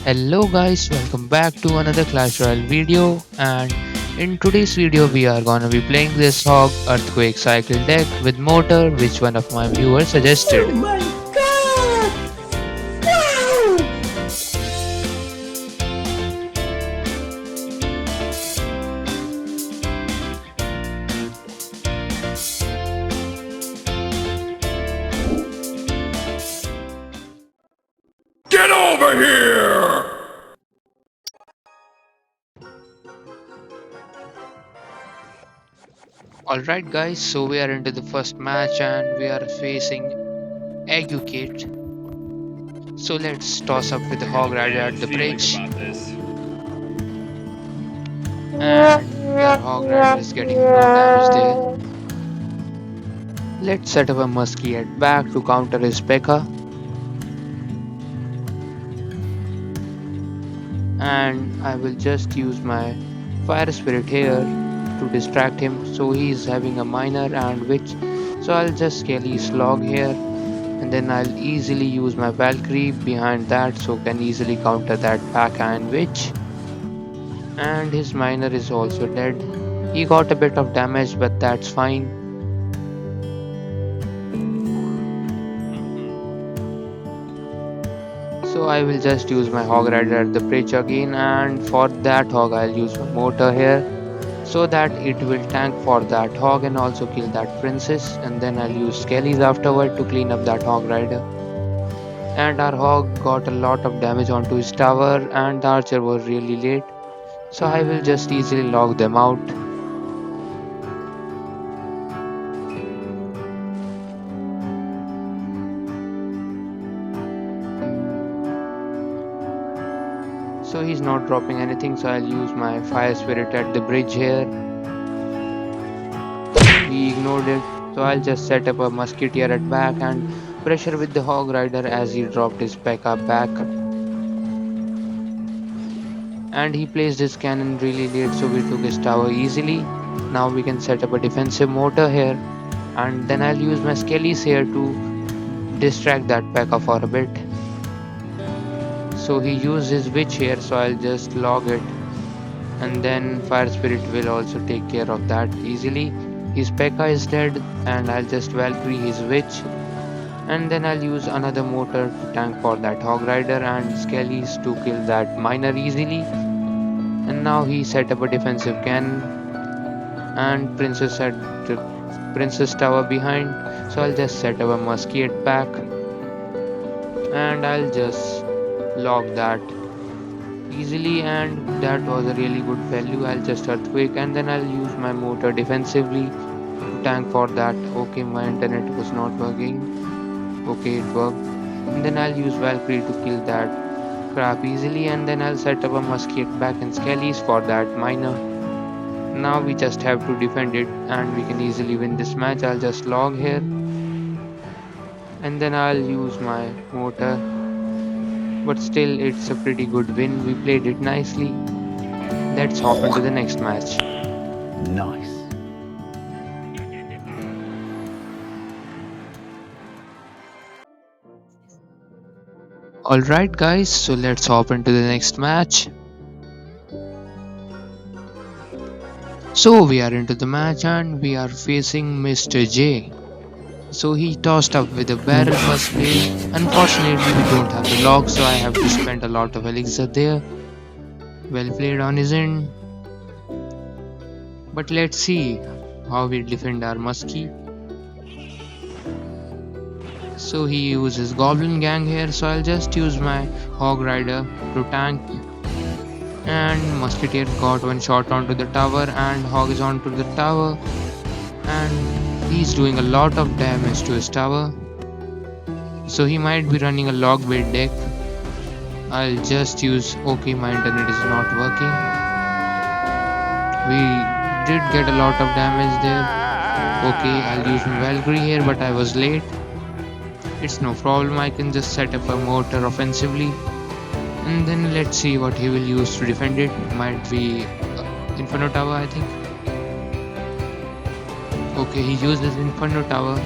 Hello guys, welcome back to another Clash Royale video, and in today's video we are gonna be playing this Hog Earthquake Cycle deck with Mortar, which one of my viewers suggested. Oh my god! Wow! Get over here! Alright guys, so we are into the first match and we are facing Educate. So let's toss up with the Hog Rider at the bridge, and their Hog Rider is getting no damage there. Let's set up a Muskie at back to counter his P.E.K.K.A. And I will just use my Fire Spirit here to distract him, so he's having a miner and witch, so I'll just scale his log here, and then I'll easily use my Valkyrie behind that, so can easily counter that P.E.K.K.A. and witch. And his miner is also dead. He got a bit of damage, but that's fine. So I will just use my Hog Rider at the bridge again, and for that hog I'll use my mortar here, so that it will tank for that hog and also kill that princess, and then I'll use skellies afterward to clean up that hog rider. And our hog got a lot of damage onto his tower and the archer was really late, so I will just easily log them out. So he's not dropping anything, so I'll use my fire spirit at the bridge here. He ignored it, so I'll just set up a musketeer at back and pressure with the hog rider as he dropped his P.E.K.K.A. back. And he placed his cannon really late, so we took his tower easily. Now we can set up a defensive mortar here, and then I'll use my skellies here to distract that P.E.K.K.A. for a bit. So he used his witch here, so I'll just log it, and then fire spirit will also take care of that easily. His P.E.K.K.A. is dead, and I'll just Valkyrie his witch, and then I'll use another mortar to tank for that hog rider and skellies to kill that miner easily. And now he set up a defensive cannon and princess at the princess tower behind, so I'll just set up a muskie at back and I'll just log that easily, and that was a really good value. I'll just earthquake and then I'll use my mortar defensively to tank for that. Okay, my internet was not working. Okay, it worked. And then I'll use Valkyrie to kill that crap easily, and then I'll set up a musket back and skellies for that miner. Now we just have to defend it and we can easily win this match. I'll just log here and then I'll use my mortar, but still it's a pretty good win. We played it nicely. Let's hop into the next match. Nice. Alright guys, so let's hop into the next match. So we are into the match and we are facing Mr. J. So he tossed up with a barrel first play. Unfortunately we don't have the log, so I have to spend a lot of elixir there. Well played on his end. But let's see how we defend our muskie. So he uses goblin gang here, so I'll just use my hog rider to tank, and musketeer got one shot onto the tower and hog is onto the tower and he's doing a lot of damage to his tower, so he might be running a log bait deck. I'll just use, okay, my internet is not working. We did get a lot of damage there. Okay, I'll use my Valkyrie here, but I was late. It's no problem, I can just set up a mortar offensively and then let's see what he will use to defend it. Might be Inferno Tower, I think. Okay, he uses Inferno Tower.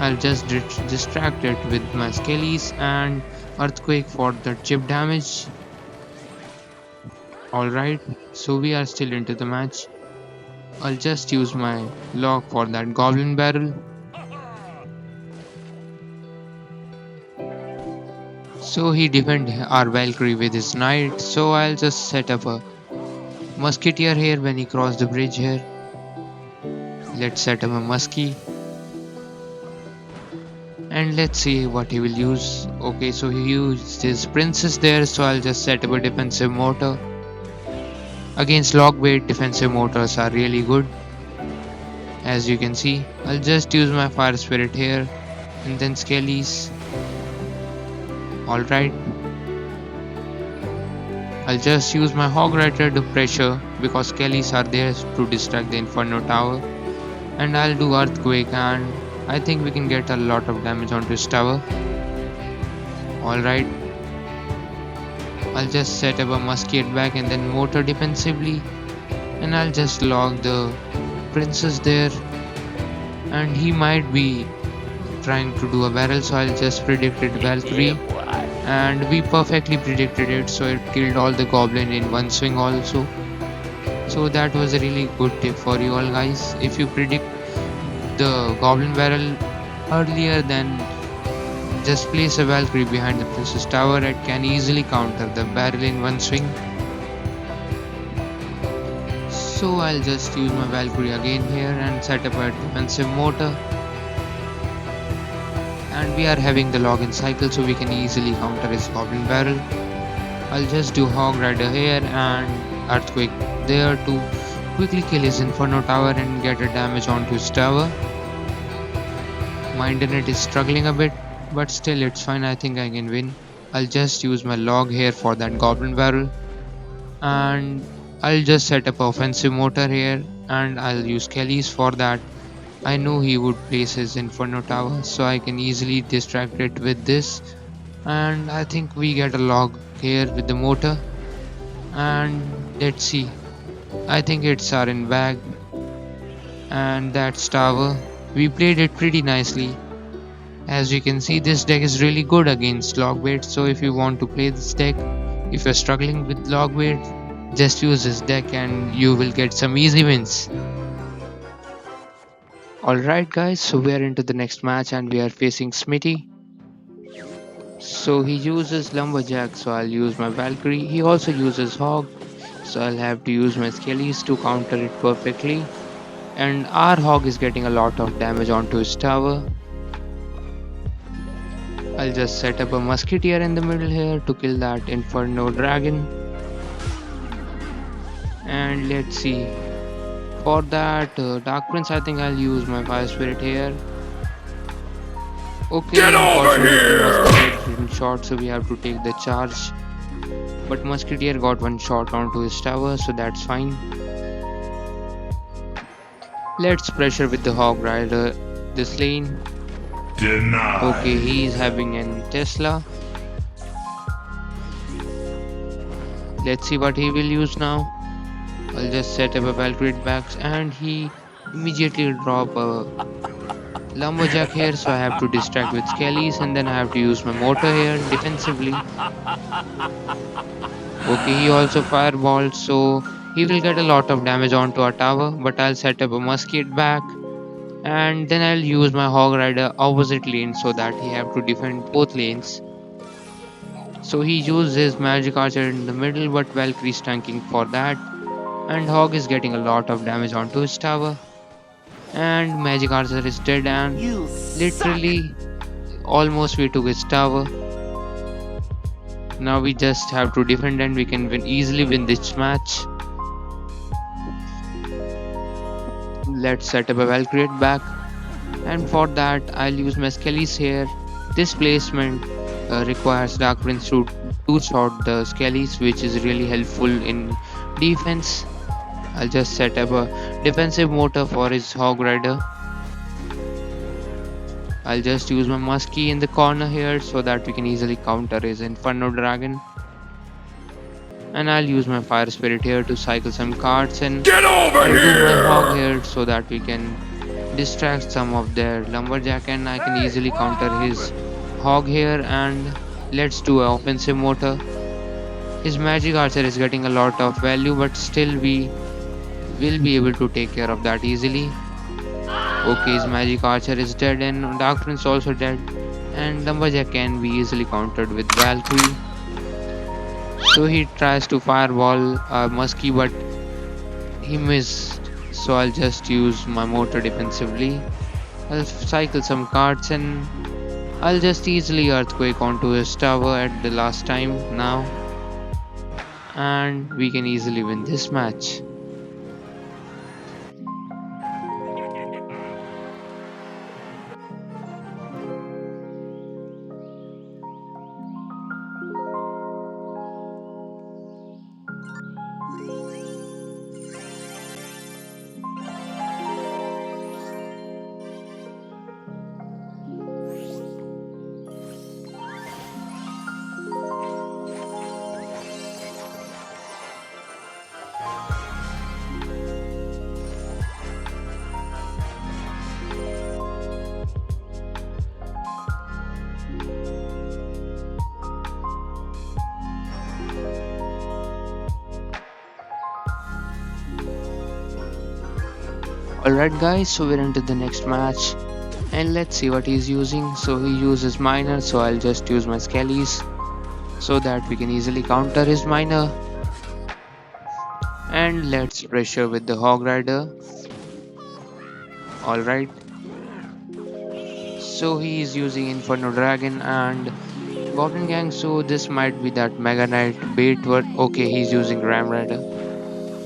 I'll just distract it with my skellies and Earthquake for the chip damage. Alright, so we are still into the match. I'll just use my log for that goblin barrel. So he defend our Valkyrie with his knight, so I'll just set up a musketeer here when he cross the bridge here. Let's set up a muskie. And let's see what he will use. Okay, so he used his princess there, so I'll just set up a defensive mortar. Against log weight, defensive mortars are really good. As you can see, I'll just use my fire spirit here and then skellies. Alright, I'll just use my Hog-Mortar to pressure because skellies are there to distract the Inferno tower. And I'll do earthquake and I think we can get a lot of damage onto his tower. Alright, I'll just set up a musket back and then mortar defensively. And I'll just log the princess there. And he might be trying to do a barrel, so I'll just predict it Valkyrie. And we perfectly predicted it, so it killed all the goblin in one swing also. So that was a really good tip for you all guys. If you predict the goblin barrel earlier, then just place a Valkyrie behind the princess tower. It can easily counter the barrel in one swing. So I'll just use my Valkyrie again here and set up a defensive mortar. And we are having the login cycle, so we can easily counter his goblin barrel. I'll just do Hog Rider here and Earthquake there to quickly kill his Inferno tower and get a damage onto his tower. My internet is struggling a bit, but still it's fine, I think I can win. I'll just use my log here for that goblin barrel. And I'll just set up an offensive mortar here and I'll use Kelly's for that. I knew he would place his Inferno tower, so I can easily distract it with this. And I think we get a log here with the mortar. And let's see. I think it's our in bag. And that's tower. We played it pretty nicely. As you can see, this deck is really good against log weight. So if you want to play this deck, if you're struggling with log weight, just use this deck and you will get some easy wins. Alright guys, so we are into the next match and we are facing Smitty. So he uses Lumberjack, so I'll use my Valkyrie. He also uses Hog, so I'll have to use my Skellies to counter it perfectly. And our Hog is getting a lot of damage onto his tower. I'll just set up a Musketeer in the middle here to kill that Inferno Dragon. And let's see. For that Dark Prince, I think I'll use my Fire Spirit here. Okay, Get over unfortunately here! Musketeer didn't shot, so we have to take the charge. But Musketeer got one shot onto his tower, so that's fine. Let's pressure with the Hog Rider this lane. Denied. Okay, he is having an Tesla. Let's see what he will use now. I'll just set up a Valkyrie backs and he immediately drop a Lumberjack here, so I have to distract with Skellies and then I have to use my mortar here defensively. Okay, he also fireballed, so he will get a lot of damage onto our tower, but I'll set up a musket back and then I'll use my Hog Rider opposite lane so that he have to defend both lanes. So he used his magic archer in the middle, but Valkyrie is tanking for that. And Hog is getting a lot of damage onto his tower. And Magic Archer is dead and literally almost we took his tower. Now we just have to defend and we can easily win this match. Let's set up a Valkyrie back. And for that I'll use my Skellies here. This placement requires Dark Prince to two-shot the Skellies, which is really helpful in defense. I'll just set up a defensive mortar for his Hog Rider. I'll just use my Muskie in the corner here so that we can easily counter his Inferno Dragon. And I'll use my Fire Spirit here to cycle some cards and Get over I'll do my here! Hog here so that we can distract some of their Lumberjack and I can easily counter his Hog here and Let's do an offensive mortar. His magic archer is getting a lot of value, but still we will be able to take care of that easily. Okay, his magic archer is dead and Dark Prince also dead. And Lumberjack can be easily countered with Valkyrie. So he tries to fireball Muskie, but he missed. So I'll just use my mortar defensively. I'll cycle some cards and I'll just easily earthquake onto his tower at the last time now. And we can easily win this match. Alright guys, so we're into the next match and let's see what he's using. So he uses miner, so I'll just use my skellies so that we can easily counter his miner. And let's pressure with the Hog Rider. Alright, so he is using Inferno Dragon and Goblin Gang, so this might be that Mega Knight bait word. Okay, he's using Ram Rider.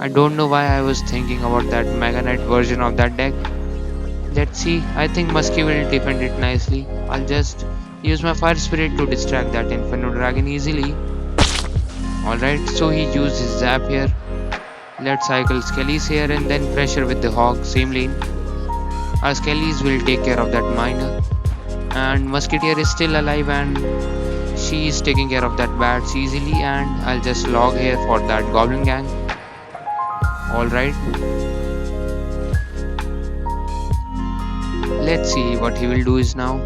I don't know why I was thinking about that Mega Knight version of that deck. Let's see, I think Muskie will defend it nicely. I'll just use my Fire Spirit to distract that Inferno Dragon easily. Alright, so he used his Zap here. Let's cycle Skellies here and then pressure with the Hog, same lane. Our Skellies will take care of that miner. And Musketeer is still alive and she is taking care of that bats easily, and I'll just log here for that Goblin Gang. Alright. Let's see what he will do is now.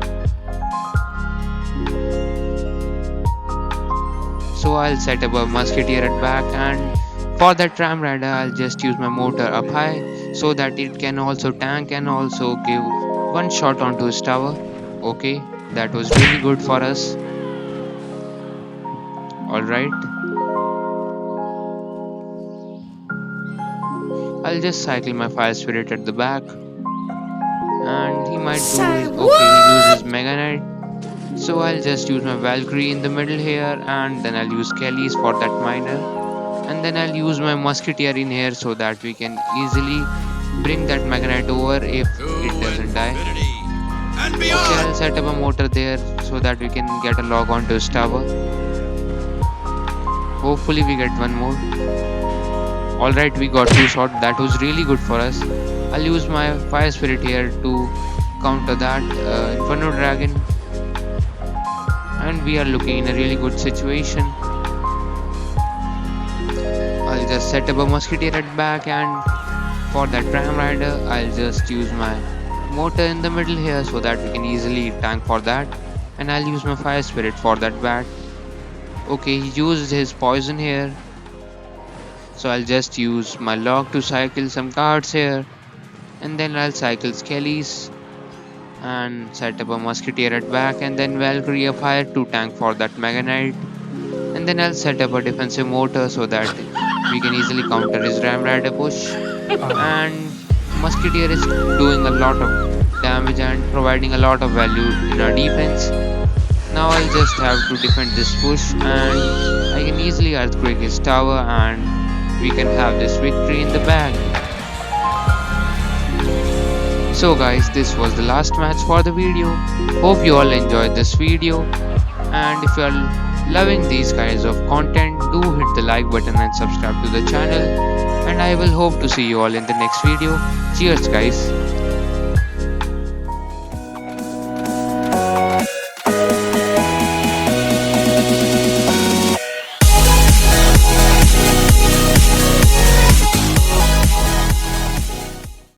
So I'll set up a Musketeer at back, and for that Ram Rider I'll just use my mortar up high so that it can also tank and also give one shot onto his tower. Okay, that was really good for us. Alright. I'll just cycle my Fire Spirit at the back. And he might do his... Okay, he uses Mega Knight. So I'll just use my Valkyrie in the middle here, and then I'll use Kellys for that miner. And then I'll use my Musketeer in here so that we can easily bring that Mega Knight over if it doesn't die. Okay, I'll set up a mortar there so that we can get a log onto his tower. Hopefully we get one more. Alright, we got 2 shots. That was really good for us. I'll use my Fire Spirit here to counter that Inferno Dragon. And we are looking in a really good situation. I'll just set up a Musketeer at back, and for that Ram Rider I'll just use my mortar in the middle here so that we can easily tank for that. And I'll use my Fire Spirit for that bat. Okay, he used his poison here. So I'll just use my log to cycle some cards here. And then I'll cycle Skellies and set up a Musketeer at back, and then Valkyrie up higher to tank for that Mega Knight. And then I'll set up a defensive mortar so that we can easily counter his Ram Rider push. And Musketeer is doing a lot of damage and providing a lot of value in our defense. Now I'll just have to defend this push, and I can easily earthquake his tower, and we can have this victory in the bag. So guys, this was the last match for the video. Hope you all enjoyed this video, and if you are loving these kinds of content, do hit the like button and subscribe to the channel, and I will hope to see you all in the next video. Cheers guys.